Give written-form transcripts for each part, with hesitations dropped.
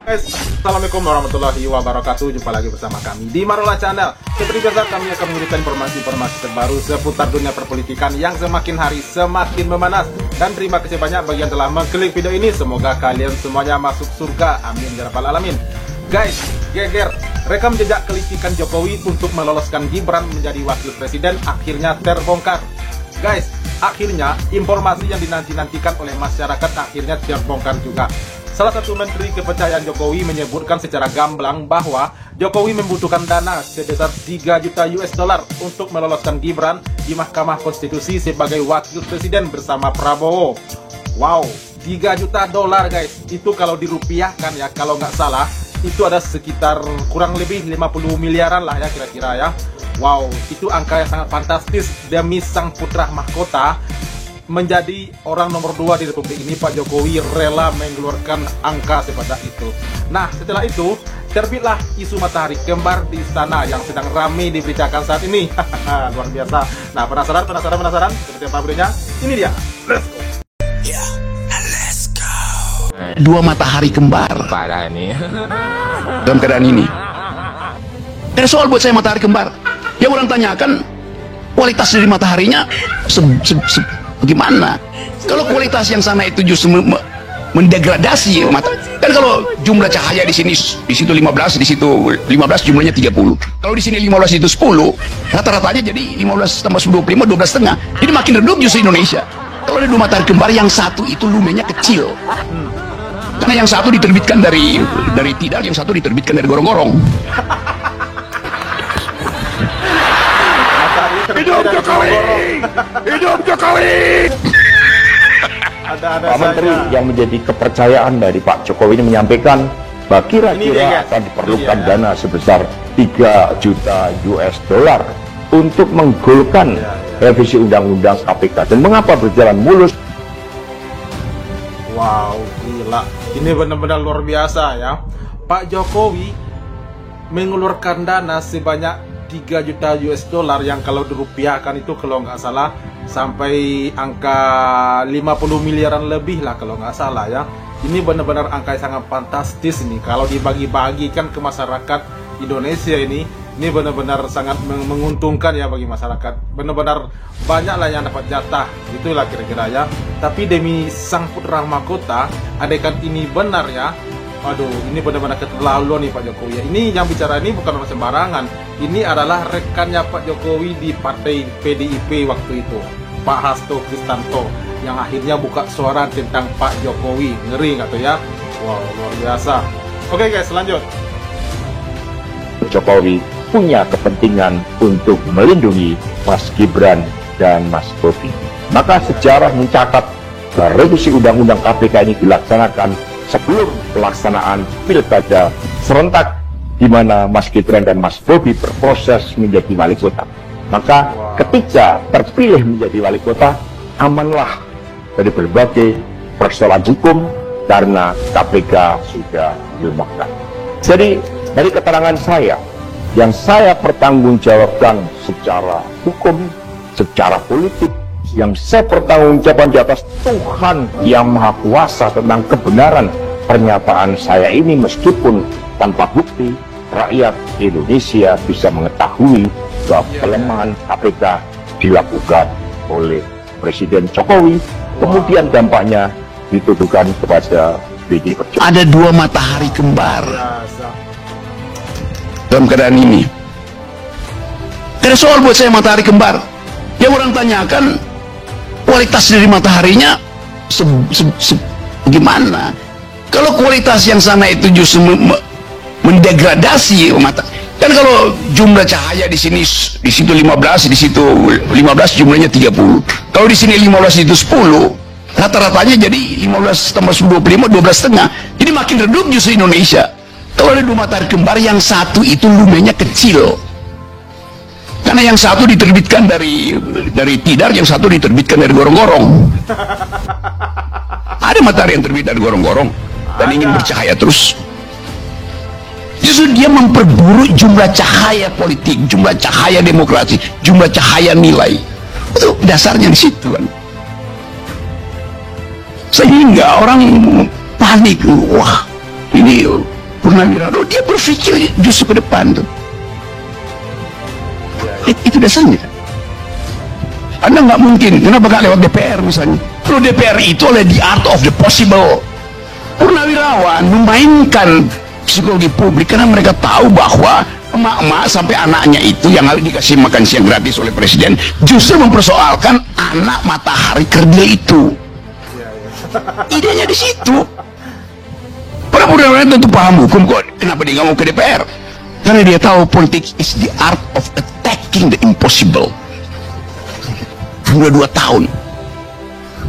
Guys, assalamualaikum warahmatullahi wabarakatuh. Jumpa lagi bersama kami di Marola Channel. Seperti biasa, kami akan memberikan informasi-informasi terbaru seputar dunia perpolitikan yang semakin hari semakin memanas. Dan terima kasih banyak bagi yang telah mengklik video ini. Semoga kalian semuanya masuk surga. Amin ya rabbal alamin. Guys, geger, rekam jejak kelicikan Jokowi untuk meloloskan Gibran menjadi wakil presiden akhirnya terbongkar. Guys, akhirnya informasi yang dinanti-nantikan oleh masyarakat akhirnya terbongkar juga. Salah satu menteri kepercayaan Jokowi menyebutkan secara gamblang bahwa Jokowi membutuhkan dana sebesar 3 juta US dollar untuk meloloskan Gibran di Mahkamah Konstitusi sebagai wakil presiden bersama Prabowo. Wow, 3 juta dolar guys, itu kalau dirupiahkan ya, kalau nggak salah itu ada sekitar kurang lebih 50 miliaran lah ya kira-kira ya. Wow, itu angka yang sangat fantastis demi sang putra mahkota menjadi orang nomor 2 di Republik ini. Pak Jokowi rela mengeluarkan angka sebanyak itu. Nah, setelah itu terbitlah isu matahari kembar di istana yang sedang ramai diberitakan saat ini. Luar biasa. Nah, penasaran? Seperti apa videonya? Ini dia. Let's go. Dua matahari kembar. Parah nih. Dalam keadaan ini. Ada soal buat saya matahari kembar. Yang orang tanyakan kualitas dari mataharinya bagaimana? Kalau kualitas yang sana itu justru mendegradasi mata. Kan kalau jumlah cahaya di sini, di situ 15, di situ 15 jumlahnya 30. Kalau di sini 15 itu 10, rata-ratanya jadi 15 tambah 25 12,5. Jadi makin redup justru Indonesia. Kalau ada dua matahari kembar, yang satu itu lumennya kecil. Karena yang satu diterbitkan dari Tidar, yang satu diterbitkan dari gorong-gorong. Hidup Jokowi! Hidup Jokowi! Ada Pak Menteri yang menjadi kepercayaan dari Pak Jokowi ini menyampaikan bahwa kira-kira akan diperlukan dana sebesar 3 juta US dollar untuk menggolkan revisi undang-undang KPK. Dan mengapa berjalan mulus? Wow, gila. Ini benar-benar luar biasa ya. Pak Jokowi mengeluarkan dana sebanyak 3 juta US dollar yang kalau dirupiahkan itu kalau nggak salah sampai angka 50 miliaran lebih lah kalau nggak salah ya. Ini benar-benar angka yang sangat fantastis nih kalau dibagi-bagikan ke masyarakat Indonesia ini benar-benar sangat menguntungkan ya bagi masyarakat. Benar-benar banyak lah yang dapat jatah, itulah kira-kira ya. Tapi demi sang putra mahkota, andaikan ini benar ya, aduh, ini benar-benar keterlaluan nih Pak Jokowi ya. Ini yang bicara ini bukan orang sembarangan. Ini adalah rekannya Pak Jokowi di partai PDIP waktu itu, Pak Hasto Kristanto, yang akhirnya buka suara tentang Pak Jokowi. Ngeri nggak tuh ya? Wow, luar biasa. Oke guys, lanjut. Jokowi punya kepentingan untuk melindungi Mas Gibran dan Mas Bobi. Maka sejarah mencatat bahwa revisi undang-undang KPK ini dilaksanakan sebelum pelaksanaan pilkada serentak di mana Mas Gibran dan Mas Bobi berproses menjadi wali kota. Maka ketika terpilih menjadi wali kota, amanlah dari berbagai persoalan hukum karena KPK sudah dilemahkan. Jadi dari keterangan saya yang saya pertanggungjawabkan secara hukum, secara politik, yang saya pertanggungjawabkan di atas Tuhan yang Maha Kuasa tentang kebenaran pernyataan saya ini, meskipun tanpa bukti, rakyat Indonesia bisa mengetahui bahwa pelemahan KPK dilakukan oleh Presiden Jokowi, kemudian dampaknya dituduhkan kepada PDI Perjuangan. Ada dua matahari kembar dalam keadaan ini. Ada soal buat saya matahari kembar. Yang orang tanyakan kualitas dari mataharinya gimana? Kalau kualitas yang sana itu justru mendegradasi mata. Kan kalau jumlah cahaya di sini, di situ 15, di situ 15 jumlahnya 30. Kalau di sini 15 itu 10, rata-ratanya jadi 15 tambah 25 12,5. Jadi makin redup justru Indonesia. Kalau ada dua matahari kembar, yang satu itu lumennya kecil. Karena yang satu diterbitkan dari Tidar, yang satu diterbitkan dari gorong-gorong. Ada matahari yang terbit dari gorong-gorong dan ingin bercahaya terus. Justru dia memperburuk jumlah cahaya politik, jumlah cahaya demokrasi, jumlah cahaya nilai. Itu dasarnya di situ kan. Sehingga orang panik, wah ini Purnawirawan, dia berpikir justru ke depan tuh. Itu dasarnya. Anda nggak mungkin, kenapa nggak lewat DPR misalnya? Kalau DPR itu oleh the art of the possible. Purnawirawan memainkan psikologi publik karena mereka tahu bahwa emak-emak sampai anaknya itu yang harus dikasih makan siang gratis oleh presiden justru mempersoalkan anak matahari kerja itu. Idenya di situ. Para purnawirawan tentu paham hukum kok. Kenapa dia nggak mau ke DPR? Karena dia tahu politik is the art of attacking the impossible. Sudah 2 tahun.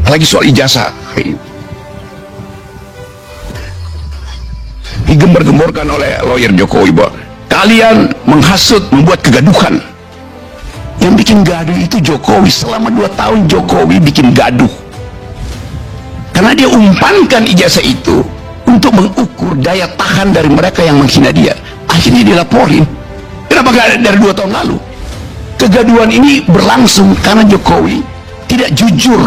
Lagi soal ijazah. Digembar-gemborkan oleh lawyer Jokowi bahwa kalian menghasut, membuat kegaduhan. Yang bikin gaduh itu Jokowi. Selama 2 tahun Jokowi bikin gaduh. Karena dia umpankan ijazah itu untuk mengukur daya tahan dari mereka yang menghina dia. Akhirnya dilaporin. Kenapa gak dari 2 tahun lalu? Kegaduhan ini berlangsung karena Jokowi tidak jujur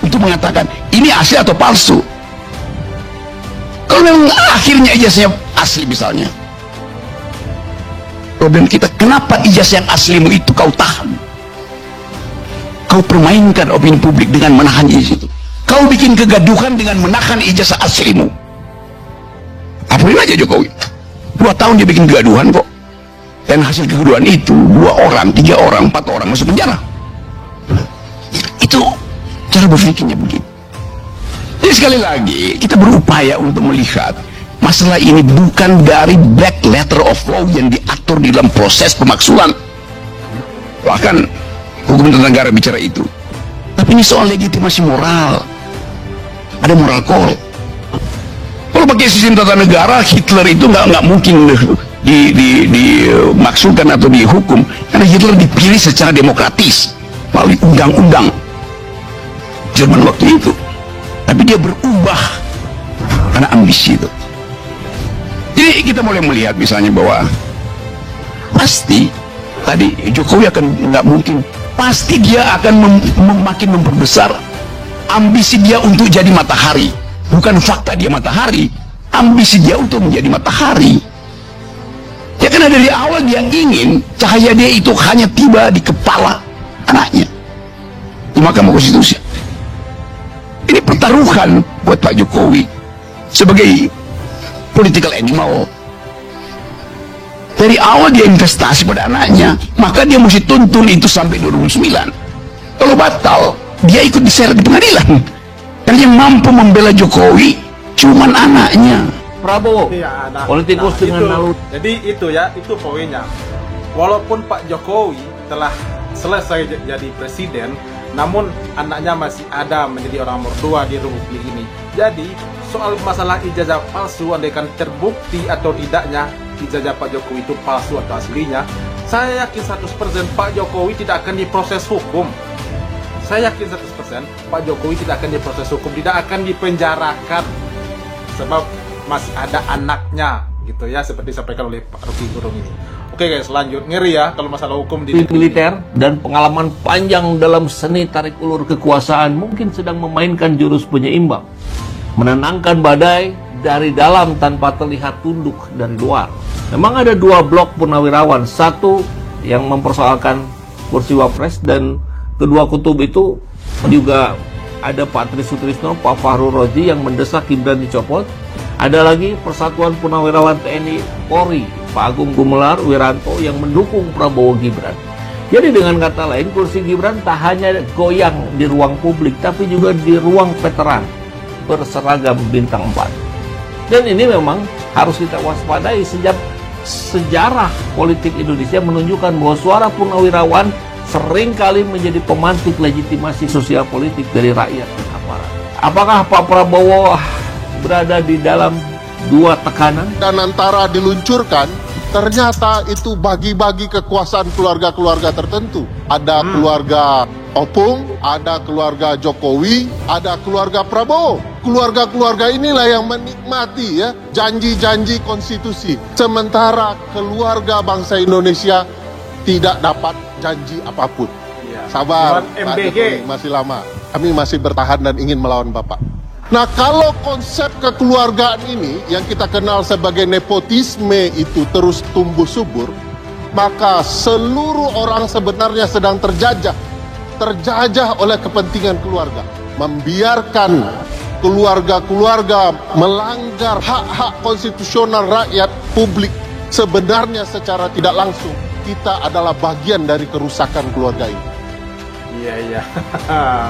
untuk mengatakan ini asli atau palsu. Kalau memang akhirnya ijazahnya asli misalnya, problem kita, kenapa ijazah yang aslimu itu kau tahan? Kau permainkan opini publik dengan menahan ijazah itu. Kau bikin kegaduhan dengan menahan ijazah aslimu. Laporin aja Jokowi. 2 tahun dia bikin kegaduhan kok. Dan hasil kegaduhan itu 2 orang, 3 orang, 4 orang masuk penjara. Itu cara berpikirnya begitu. Jadi sekali lagi kita berupaya untuk melihat masalah ini bukan dari black letter of law yang diatur di dalam proses pemaksulan. Bahkan hukum tata negara bicara itu. Tapi ini soal legitimasi moral. Ada moral call. Kalau pakai sistem tata negara, Hitler itu nggak mungkin dimaksudkan atau dihukum karena Hitler dipilih secara demokratis melalui undang-undang Jerman waktu itu. Tapi dia berubah karena ambisi itu. Jadi kita mulai melihat misalnya bahwa pasti tadi Jokowi akan nggak mungkin, pasti dia akan makin memperbesar ambisi dia untuk jadi matahari. Bukan fakta dia matahari, ambisi dia untuk menjadi matahari. Ya karena dari awal dia ingin cahaya dia itu hanya tiba di kepala anaknya di Mahkamah Konstitusi. Ini pertaruhan buat Pak Jokowi sebagai political animal. Dari awal dia investasi pada anaknya, maka dia mesti tuntun itu sampai 2009. Kalau batal, dia ikut diseret di pengadilan. Karena yang mampu membela Jokowi cuman anaknya. Prabowo, iya, politikus dengan itu, lalu. jadi itu ya, itu poinnya. Walaupun Pak Jokowi telah selesai jadi presiden, namun anaknya masih ada menjadi orang nomor 2 di Republik ini. Jadi soal masalah ijazah palsu, andaikan terbukti atau tidaknya ijazah Pak Jokowi itu palsu atau aslinya, saya yakin 100% Pak Jokowi tidak akan diproses hukum. Saya yakin 100% Pak Jokowi tidak akan diproses hukum, tidak akan dipenjarakan, sebab masih ada anaknya gitu ya, seperti disampaikan oleh Pak Rocky Gerung ini. Oke guys, lanjut. Ngeri ya kalau masalah hukum di militer dan pengalaman panjang dalam seni tarik ulur kekuasaan mungkin sedang memainkan jurus penyeimbang, menenangkan badai dari dalam tanpa terlihat tunduk dari luar. Memang ada 2 blok purnawirawan, satu yang mempersoalkan kursi wapres dan kedua kutub itu juga ada Pak Tri Sutrisno, Pak Fahru Roji yang mendesak Gibran dicopot. Ada lagi Persatuan Purnawirawan TNI Polri, Pak Agung Gumelar Wiranto yang mendukung Prabowo Gibran. Jadi dengan kata lain, kursi Gibran tak hanya goyang di ruang publik, tapi juga di ruang veteran berseragam bintang 4. Dan ini memang harus kita waspadai sejak sejarah politik Indonesia menunjukkan bahwa suara purnawirawan seringkali menjadi pemantik legitimasi sosial politik dari rakyat dan aparat. Apakah Pak Prabowo berada di dalam 2 tekanan? Dan antara diluncurkan, ternyata itu bagi-bagi kekuasaan keluarga-keluarga tertentu. Ada keluarga Opung, ada keluarga Jokowi, ada keluarga Prabowo. Keluarga-keluarga inilah yang menikmati ya janji-janji konstitusi. Sementara keluarga bangsa Indonesia tidak dapat janji apapun. Ya. Sabar, Cuman Pak MBG Jokowi, masih lama. Kami masih bertahan dan ingin melawan Bapak. Nah, kalau konsep kekeluargaan ini yang kita kenal sebagai nepotisme itu terus tumbuh subur, maka seluruh orang sebenarnya sedang terjajah oleh kepentingan keluarga, membiarkan keluarga-keluarga melanggar hak-hak konstitusional rakyat publik. Sebenarnya secara tidak langsung kita adalah bagian dari kerusakan keluarga ini. Iya,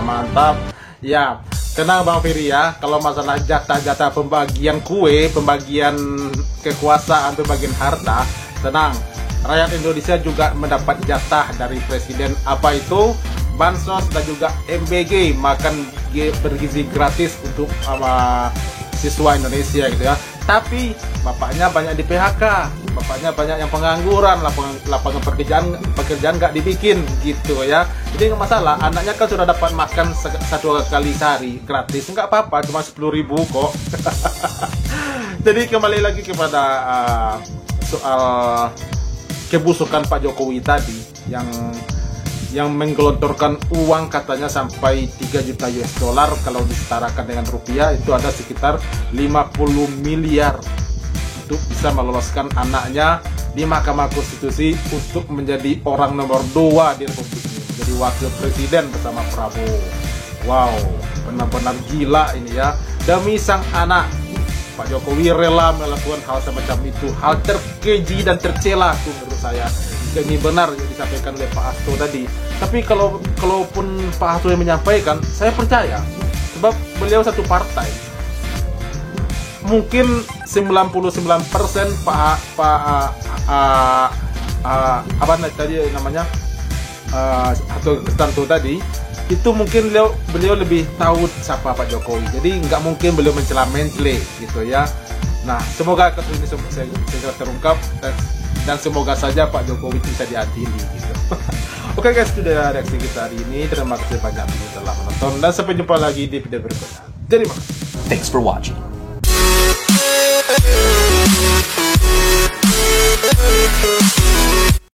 mantap. Ya, tenang Bang Ferry ya, kalau masalah jatah-jatah pembagian kue, pembagian kekuasaan, pembagian harta, tenang. Rakyat Indonesia juga mendapat jatah dari Presiden, apa itu? Bansos dan juga MBG, makan bergizi gratis untuk siswa Indonesia gitu ya. Tapi bapaknya banyak di PHK, bapaknya banyak yang pengangguran, lapangan pekerjaan nggak dibikin gitu ya. Jadi nggak masalah, anaknya kan sudah dapat makan satu kali sehari gratis, nggak apa-apa, cuma 10.000 kok. Jadi kembali lagi kepada soal kebusukan Pak Jokowi tadi yang menggelontorkan uang katanya sampai 3 juta US dollar, kalau disetarakan dengan rupiah itu ada sekitar 50 miliar untuk bisa meloloskan anaknya di Mahkamah Konstitusi untuk menjadi orang nomor 2 di Republik ini, menjadi wakil presiden bersama Prabowo. Wow, benar-benar gila ini ya. Demi sang anak, Pak Jokowi rela melakukan hal semacam itu, hal terkeji dan tercela tuh menurut saya. Ini benar yang disampaikan oleh Pak Hasto tadi. Tapi kalaupun Pak Hasto yang menyampaikan, saya percaya, sebab beliau satu partai. Mungkin 99% apa tadi namanya atau Kristanto tadi, itu mungkin beliau lebih tahu siapa Pak Jokowi. Jadi nggak mungkin beliau mencela-mencela gitu ya. Nah, semoga kasus ini segera terungkap dan semoga saja Pak Jokowi bisa diadili gitu. Oke guys, itu adalah reaksi kita hari ini. Terima kasih banyak telah menonton dan sampai jumpa lagi di video berikutnya. Terima kasih. Thanks for watching.